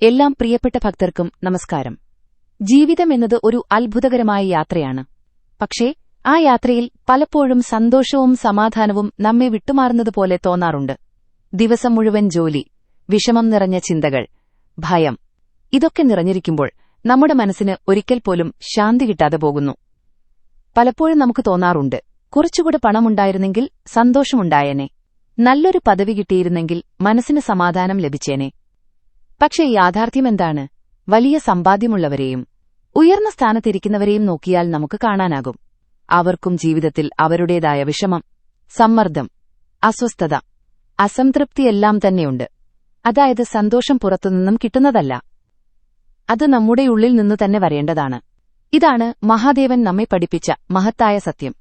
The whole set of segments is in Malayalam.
എല്ലാം പ്രിയപ്പെട്ട ഭക്തർക്കും നമസ്കാരം. ജീവിതമെന്നത് ഒരു അത്ഭുതകരമായ യാത്രയാണ്. പക്ഷേ ആ യാത്രയിൽ പലപ്പോഴും സന്തോഷവും സമാധാനവും നമ്മെ വിട്ടുമാറുന്നതുപോലെ തോന്നാറുണ്ട്. ദിവസം മുഴുവൻ ജോലി, വിഷമം നിറഞ്ഞ ചിന്തകൾ, ഭയം, ഇതൊക്കെ നിറഞ്ഞിരിക്കുമ്പോൾ നമ്മുടെ മനസ്സിന് ഒരിക്കൽ പോലും ശാന്തി കിട്ടാതെ പോകുന്നു. പലപ്പോഴും നമുക്ക് തോന്നാറുണ്ട്, കുറച്ചുകൂടെ പണമുണ്ടായിരുന്നെങ്കിൽ സന്തോഷമുണ്ടായേനെ, നല്ലൊരു പദവി കിട്ടിയിരുന്നെങ്കിൽ മനസ്സിന് സമാധാനം ലഭിച്ചേനെ. പക്ഷേ യാഥാർത്ഥ്യമെന്താണ്? വലിയ സമ്പാദ്യമുള്ളവരെയും ഉയർന്ന സ്ഥാനത്തിരിക്കുന്നവരെയും നോക്കിയാൽ നമുക്ക് കാണാനാകും, അവർക്കും ജീവിതത്തിൽ അവരുടേതായ വിഷമം, സമ്മർദ്ദം, അസ്വസ്ഥത, അസംതൃപ്തിയെല്ലാം തന്നെയുണ്ട്. അതായത് സന്തോഷം പുറത്തുനിന്നും കിട്ടുന്നതല്ല, അത് നമ്മുടെ ഉള്ളിൽ നിന്നു തന്നെ വരേണ്ടതാണ്. ഇതാണ് മഹാദേവൻ നമ്മെ പഠിപ്പിച്ച മഹത്തായ സത്യം.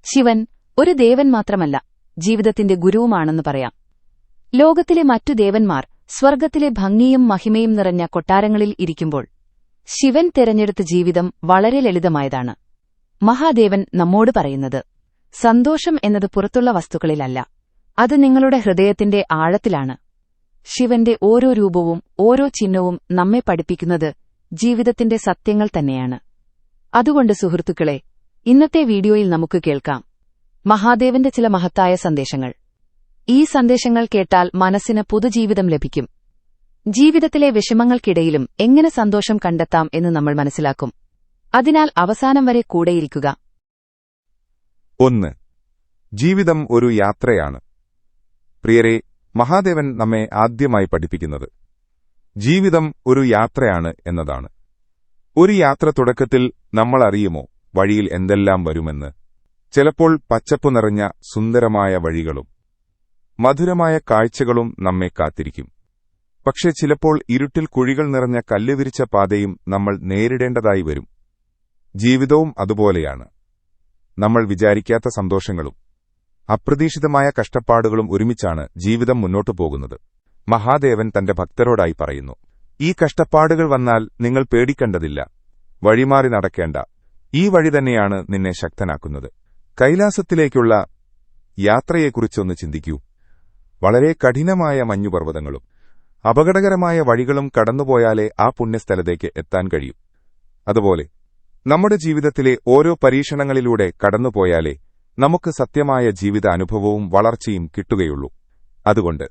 ശിവൻ ഒരു ദേവൻ മാത്രമല്ല, ജീവിതത്തിന്റെ ഗുരുവുമാണെന്ന് പറയാം. ലോകത്തിലെ മറ്റു ദേവന്മാർ സ്വർഗ്ഗത്തിലെ ഭംഗിയും മഹിമയും നിറഞ്ഞ കൊട്ടാരങ്ങളിൽ ഇരിക്കുമ്പോൾ ശിവൻ തിരഞ്ഞെടുത്ത ജീവിതം വളരെ ലളിതമായതാണ്. മഹാദേവൻ നമ്മോട് പറയുന്നത്, സന്തോഷം എന്നത് പുറത്തുള്ള വസ്തുക്കളിലല്ല, അത് നിങ്ങളുടെ ഹൃദയത്തിന്റെ ആഴത്തിലാണ്. ശിവന്റെ ഓരോ രൂപവും ഓരോ ചിഹ്നവും നമ്മെ പഠിപ്പിക്കുന്നത് ജീവിതത്തിന്റെ സത്യങ്ങൾ തന്നെയാണ്. അതുകൊണ്ട് സുഹൃത്തുക്കളെ, ഇന്നത്തെ വീഡിയോയിൽ നമുക്ക് കേൾക്കാം മഹാദേവന്റെ ചില മഹത്തായ സന്ദേശങ്ങൾ. ഈ സന്ദേശങ്ങൾ കേട്ടാൽ മനസ്സിന് പുതുജീവിതം ലഭിക്കും. ജീവിതത്തിലെ വിഷമങ്ങൾക്കിടയിലും എങ്ങനെ സന്തോഷം കണ്ടെത്താം എന്ന് നമ്മൾ മനസ്സിലാക്കും. അതിനാൽ അവസാനം വരെ കൂടെയിരിക്കുക. 1. ജീവിതം ഒരു യാത്രയാണ്. പ്രിയരെ, മഹാദേവൻ നമ്മെ ആദ്യമായി പഠിപ്പിക്കുന്നത് ജീവിതം ഒരു യാത്രയാണ് എന്നതാണ്. ഒരു യാത്ര തുടക്കത്തിൽ നമ്മൾ അറിയുമോ വഴിയിൽ എന്തെല്ലാം വരുമെന്ന്? ചിലപ്പോൾ പച്ചപ്പു നിറഞ്ഞ സുന്ദരമായ വഴികളും മധുരമായ കാഴ്ചകളും നമ്മെ കാത്തിരിക്കും. പക്ഷേ ചിലപ്പോൾ ഇരുട്ടിൽ കുഴികൾ നിറഞ്ഞ കല്ലുവിരിച്ച പാതയും നമ്മൾ നേരിടേണ്ടതായി വരും. ജീവിതവും അതുപോലെയാണ്. നമ്മൾ വിചാരിക്കാത്ത സന്തോഷങ്ങളും അപ്രതീക്ഷിതമായ കഷ്ടപ്പാടുകളും ഒരുമിച്ചാണ് ജീവിതം മുന്നോട്ടു പോകുന്നത്. മഹാദേവൻ തന്റെ ഭക്തരോടായി പറയുന്നു, ഈ കഷ്ടപ്പാടുകൾ വന്നാൽ നിങ്ങൾ പേടിക്കേണ്ടതില്ല, വഴിമാറി നടക്കേണ്ട. ഈ വഴി തന്നെയാണ് നിന്നെ ശക്തനാക്കുന്നത്. കൈലാസത്തിലേക്കുള്ള യാത്രയെക്കുറിച്ചൊന്ന് ചിന്തിക്കൂ. വളരെ കഠിനമായ മഞ്ഞുപർവ്വതങ്ങളും അപകടകരമായ വഴികളും കടന്നുപോയാലേ ആ പുണ്യസ്ഥലത്തേക്ക് എത്താൻ കഴിയും. അതുപോലെ നമ്മുടെ ജീവിതത്തിലെ ഓരോ പരീക്ഷണങ്ങളിലൂടെ കടന്നുപോയാലേ നമുക്ക് സത്യമായ ജീവിത അനുഭവവും വളർച്ചയും കിട്ടുകയുള്ളൂ. അതുകൊണ്ട്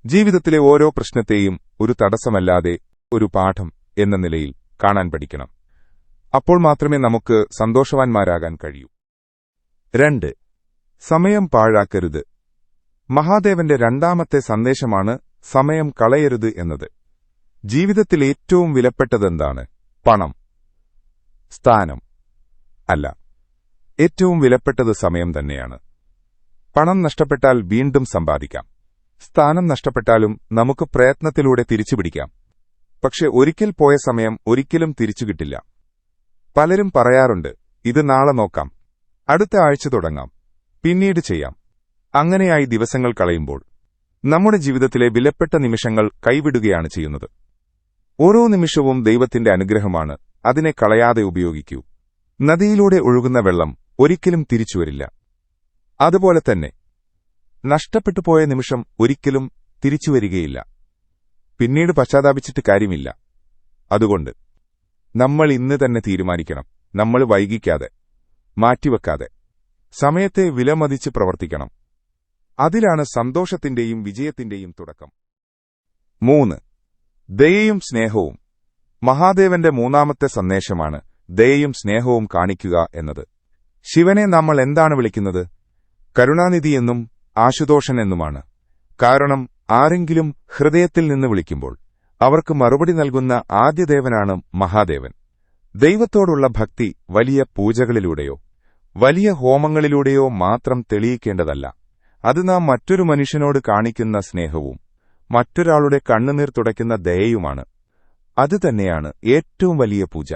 ജീവിതത്തിലെ ഓരോ പ്രശ്നത്തെയും ഒരു തടസ്സമല്ലാതെ ഒരു പാഠം എന്ന നിലയിൽ കാണാൻ പഠിക്കണം. അപ്പോൾ മാത്രമേ നമുക്ക് സന്തോഷവാന്മാരാകാൻ കഴിയൂ. 2. സമയം പാഴാക്കരുത്. മഹാദേവന്റെ രണ്ടാമത്തെ സന്ദേശമാണ് സമയം കളയരുത് എന്നത്. ജീവിതത്തിൽ ഏറ്റവും വിലപ്പെട്ടതെന്താണ്? പണം, സ്ഥാനം അല്ല, ഏറ്റവും വിലപ്പെട്ടത് സമയം തന്നെയാണ്. പണം നഷ്ടപ്പെട്ടാൽ വീണ്ടും സമ്പാദിക്കാം, സ്ഥാനം നഷ്ടപ്പെട്ടാലും നമുക്ക് പ്രയത്നത്തിലൂടെ തിരിച്ചുപിടിക്കാം. പക്ഷെ ഒരിക്കൽ പോയ സമയം ഒരിക്കലും തിരിച്ചുകിട്ടില്ല. പലരും പറയാറുണ്ട്, ഇത് നാളെ നോക്കാം, അടുത്ത ആഴ്ച തുടങ്ങാം, പിന്നീട് ചെയ്യാം. അങ്ങനെയായി ദിവസങ്ങൾ കളയുമ്പോൾ നമ്മുടെ ജീവിതത്തിലെ വിലപ്പെട്ട നിമിഷങ്ങൾ കൈവിടുകയാണ് ചെയ്യുന്നത്. ഓരോ നിമിഷവും ദൈവത്തിന്റെ അനുഗ്രഹമാണ്, അതിനെ കളയാതെ ഉപയോഗിക്കൂ. നദിയിലൂടെ ഒഴുകുന്ന വെള്ളം ഒരിക്കലും തിരിച്ചുവരില്ല. അതുപോലെ തന്നെ നഷ്ടപ്പെട്ടുപോയ നിമിഷം ഒരിക്കലും തിരിച്ചുവരികയില്ല. പിന്നീട് പശ്ചാത്താപിച്ചിട്ട് കാര്യമില്ല. അതുകൊണ്ട് നമ്മൾ ഇന്ന് തന്നെ തീരുമാനിക്കണം, നമ്മൾ വൈകിക്കാതെ, മാറ്റിവെക്കാതെ സമയത്തെ വിലമതിച്ച് പ്രവർത്തിക്കണം. അതിലാണ് സന്തോഷത്തിന്റെയും വിജയത്തിന്റെയും തുടക്കം. 3. ദയയും സ്നേഹവും. മഹാദേവന്റെ മൂന്നാമത്തെ സന്ദേശമാണ് ദയയും സ്നേഹവും കാണിക്കുക എന്നത്. ശിവനെ നമ്മൾ എന്താണ് വിളിക്കുന്നത്? കരുണാനിധിയെന്നും ആശുതോഷൻ എന്നുമാണ്. കാരണം ആരെങ്കിലും ഹൃദയത്തിൽ നിന്ന് വിളിക്കുമ്പോൾ അവർക്ക് മറുപടി നൽകുന്ന ആദ്യ ദേവനാണ് മഹാദേവൻ. ദൈവത്തോടുള്ള ഭക്തി വലിയ പൂജകളിലൂടെയോ വലിയ ഹോമങ്ങളിലൂടെയോ മാത്രം തെളിയിക്കേണ്ടതല്ല. അത് നാം മറ്റൊരു മനുഷ്യനോട് കാണിക്കുന്ന സ്നേഹവും മറ്റൊരാളുടെ കണ്ണുനീർ തുടയ്ക്കുന്ന ദയയുമാണ്. അതുതന്നെയാണ് ഏറ്റവും വലിയ പൂജ.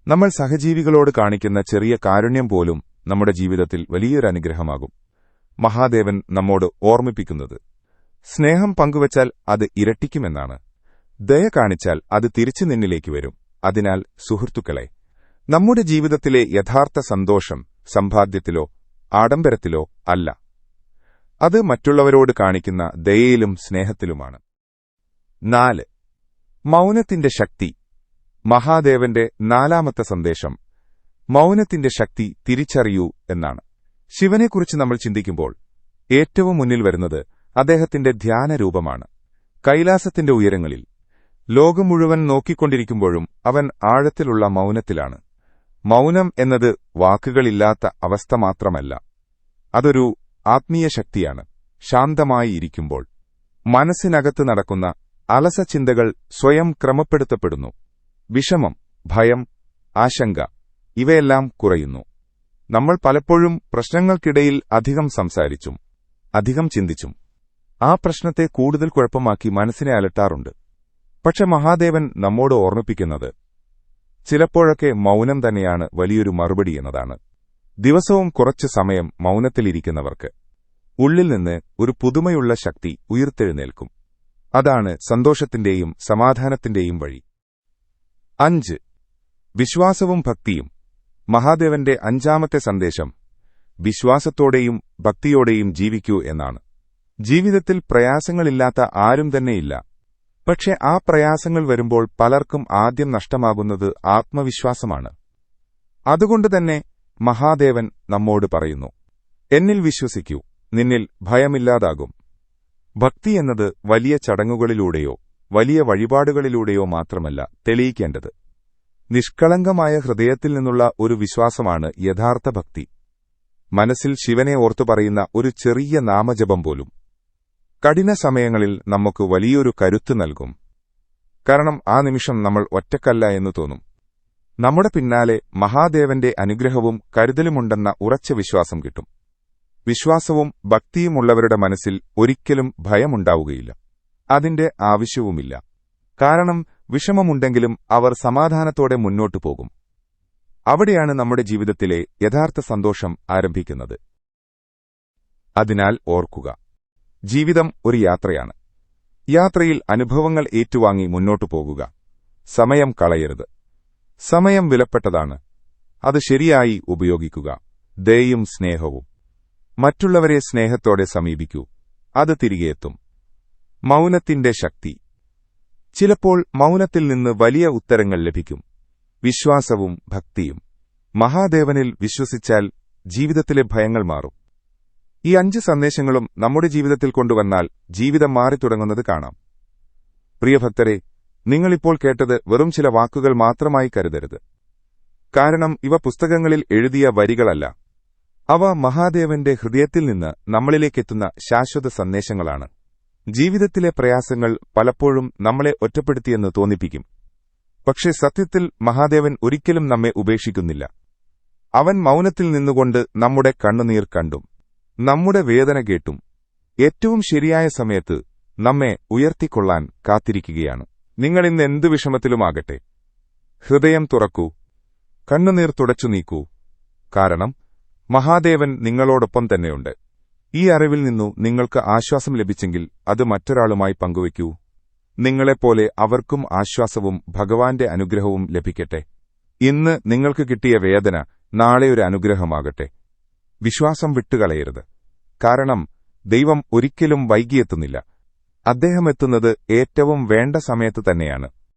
നമ്മൾ സഹജീവികളോട് കാണിക്കുന്ന ചെറിയ കാരുണ്യം പോലും നമ്മുടെ ജീവിതത്തിൽ വലിയൊരു അനുഗ്രഹമാകും. മഹാദേവൻ നമ്മോട് ഓർമ്മിപ്പിക്കുന്നത് സ്നേഹം പങ്കുവച്ചാൽ അത് ഇരട്ടിക്കുമെന്നാണ്. ദയ കാണിച്ചാൽ അത് തിരിച്ചു നിന്നിലേക്ക് വരും. അതിനാൽ സുഹൃത്തുക്കളെ, നമ്മുടെ ജീവിതത്തിലെ യഥാർത്ഥ സന്തോഷം സമ്പാദ്യത്തിലോ ആഡംബരത്തിലോ അല്ല, അത് മറ്റുള്ളവരോട് കാണിക്കുന്ന ദയയിലും സ്നേഹത്തിലുമാണ്. 4. മൗനത്തിന്റെ ശക്തി. മഹാദേവന്റെ 4ാമത്തെ സന്ദേശം മൗനത്തിന്റെ ശക്തി തിരിച്ചറിയൂ എന്നാണ്. ശിവനെക്കുറിച്ച് നമ്മൾ ചിന്തിക്കുമ്പോൾ ഏറ്റവും മുന്നിൽ വരുന്നത് അദ്ദേഹത്തിന്റെ ധ്യാനരൂപമാണ്. കൈലാസത്തിന്റെ ഉയരങ്ങളിൽ ലോകം മുഴുവൻ നോക്കിക്കൊണ്ടിരിക്കുമ്പോഴും അവൻ ആഴത്തിലുള്ള മൗനത്തിലാണ്. മൗനം എന്നത് വാക്കുകളില്ലാത്ത അവസ്ഥ മാത്രമല്ല, അതൊരു ആത്മീയ ശക്തിയാണ്. ശാന്തമായി ഇരിക്കുമ്പോൾ മനസ്സിനകത്ത് നടക്കുന്ന അലസചിന്തകൾ സ്വയം ക്രമപ്പെടുത്തപ്പെടുന്നു. വിഷമം, ഭയം, ആശങ്ക ഇവയെല്ലാം കുറയുന്നു. നമ്മൾ പലപ്പോഴും പ്രശ്നങ്ങൾക്കിടയിൽ അധികം സംസാരിച്ചും അധികം ചിന്തിച്ചും ആ പ്രശ്നത്തെ കൂടുതൽ കുഴപ്പമാക്കി മനസ്സിനെ അലട്ടാറുണ്ട്. പക്ഷെ മഹാദേവൻ നമ്മോട് ഓർമ്മിപ്പിക്കുന്നത് ചിലപ്പോഴൊക്കെ മൗനം തന്നെയാണ് വലിയൊരു മറുപടി എന്നതാണ്. ദിവസവും കുറച്ചു സമയം മൗനത്തിലിരിക്കുന്നവർക്ക് ഉള്ളിൽ നിന്ന് ഒരു പുതുമയുള്ള ശക്തി ഉയിർത്തെഴുന്നേൽക്കും. അതാണ് സന്തോഷത്തിന്റെയും സമാധാനത്തിന്റെയും വഴി. 5. വിശ്വാസവും ഭക്തിയും. മഹാദേവന്റെ 5ാമത്തെ സന്ദേശം വിശ്വാസത്തോടെയും ഭക്തിയോടെയും ജീവിക്കൂ എന്നാണ്. ജീവിതത്തിൽ പ്രയാസങ്ങളില്ലാത്ത ആരും തന്നെയില്ല. പക്ഷെ ആ പ്രയാസങ്ങൾ വരുമ്പോൾ പലർക്കും ആദ്യം നഷ്ടമാകുന്നത് ആത്മവിശ്വാസമാണ്. അതുകൊണ്ടുതന്നെ മഹാദേവൻ നമ്മോട് പറയുന്നു, എന്നിൽ വിശ്വസിക്കൂ, നിന്നിൽ ഭയമില്ലാതാകും. ഭക്തി എന്നത് വലിയ ചടങ്ങുകളിലൂടെയോ വലിയ വഴിപാടുകളിലൂടെയോ മാത്രമല്ല തെളിയിക്കേണ്ടത്. നിഷ്കളങ്കമായ ഹൃദയത്തിൽ നിന്നുള്ള ഒരു വിശ്വാസമാണ് യഥാർത്ഥ ഭക്തി. മനസ്സിൽ ശിവനെ ഓർത്തു പറയുന്ന ഒരു ചെറിയ നാമജപം പോലും കഠിന സമയങ്ങളിൽ നമുക്ക് വലിയൊരു കരുത്ത് നൽകും. കാരണം ആ നിമിഷം നമ്മൾ ഒറ്റക്കല്ല എന്ന് തോന്നും. നമ്മുടെ പിന്നാലെ മഹാദേവന്റെ അനുഗ്രഹവും കരുതലുമുണ്ടെന്ന ഉറച്ച വിശ്വാസം കിട്ടും. വിശ്വാസവും ഭക്തിയുമുള്ളവരുടെ മനസ്സിൽ ഒരിക്കലും ഭയമുണ്ടാവുകയില്ല. അതിന്റെ ആവശ്യവുമില്ല. കാരണം വിഷമമുണ്ടെങ്കിലും അവർ സമാധാനത്തോടെ മുന്നോട്ടു പോകും. അവിടെയാണ് നമ്മുടെ ജീവിതത്തിലെ യഥാർത്ഥ സന്തോഷം ആരംഭിക്കുന്നത്. അതിനാൽ ഓർക്കുക, ജീവിതം ഒരു യാത്രയാണ്. യാത്രയിൽ അനുഭവങ്ങൾ ഏറ്റുവാങ്ങി മുന്നോട്ടു പോകുക. സമയം കളയരുത്. സമയം വിലപ്പെട്ടതാണ്. അത് ശരിയായി ഉപയോഗിക്കുക. ദയയും സ്നേഹവും. മറ്റുള്ളവരെ സ്നേഹത്തോടെ സമീപിക്കൂ. അത് തിരികെയെത്തും. മൗനത്തിന്റെ ശക്തി. ചിലപ്പോൾ മൗനത്തിൽ നിന്ന് വലിയ ഉത്തരങ്ങൾ ലഭിക്കും. വിശ്വാസവും ഭക്തിയും. മഹാദേവനിൽ വിശ്വസിച്ചാൽ ജീവിതത്തിലെ ഭയങ്ങൾ മാറും. ഈ 5 സന്ദേശങ്ങളും നമ്മുടെ ജീവിതത്തിൽ കൊണ്ടുവന്നാൽ ജീവിതം മാറിത്തുടങ്ങുന്നത് കാണാം. പ്രിയഭക്തരെ, നിങ്ങളിപ്പോൾ കേട്ടത് വെറും ചില വാക്കുകൾ മാത്രമായി കരുതരുത്. കാരണം ഇവ പുസ്തകങ്ങളിൽ എഴുതിയ വരികളല്ല. അവ മഹാദേവന്റെ ഹൃദയത്തിൽ നിന്ന് നമ്മളിലേക്കെത്തുന്ന ശാശ്വത സന്ദേശങ്ങളാണ്. ജീവിതത്തിലെ പ്രയാസങ്ങൾ പലപ്പോഴും നമ്മളെ ഒറ്റപ്പെടുത്തിയെന്ന് തോന്നിപ്പിക്കും. പക്ഷേ സത്യത്തിൽ മഹാദേവൻ ഒരിക്കലും നമ്മെ ഉപേക്ഷിക്കുന്നില്ല. അവൻ മൗനത്തിൽ നിന്നുകൊണ്ട് നമ്മുടെ കണ്ണുനീർ കണ്ടും നമ്മുടെ വേദന കേട്ടും ഏറ്റവും ശരിയായ സമയത്ത് നമ്മെ ഉയർത്തിക്കൊള്ളാൻ കാത്തിരിക്കുകയാണ്. നിങ്ങളിന്ന് എന്തു വിഷമത്തിലുമാകട്ടെ, ഹൃദയം തുറക്കൂ, കണ്ണുനീർ തുടച്ചു നീക്കൂ. കാരണം മഹാദേവൻ നിങ്ങളോടൊപ്പം തന്നെയുണ്ട്. ഈ അറിവിൽ നിന്നു നിങ്ങൾക്ക് ആശ്വാസം ലഭിച്ചെങ്കിൽ അത് മറ്റൊരാളുമായി പങ്കുവയ്ക്കൂ. നിങ്ങളെപ്പോലെ അവർക്കും ആശ്വാസവും ഭഗവാന്റെ അനുഗ്രഹവും ലഭിക്കട്ടെ. ഇന്ന് നിങ്ങൾക്ക് കിട്ടിയ വേദന നാളെ ഒരു അനുഗ്രഹമാകട്ടെ. വിശ്വാസം വിട്ടുകളയരുത്. കാരണം ദൈവം ഒരിക്കലും വൈകിയെത്തുന്നില്ല. അദ്ദേഹം എത്തുന്നത് ഏറ്റവും വേണ്ട സമയത്ത് തന്നെയാണ്.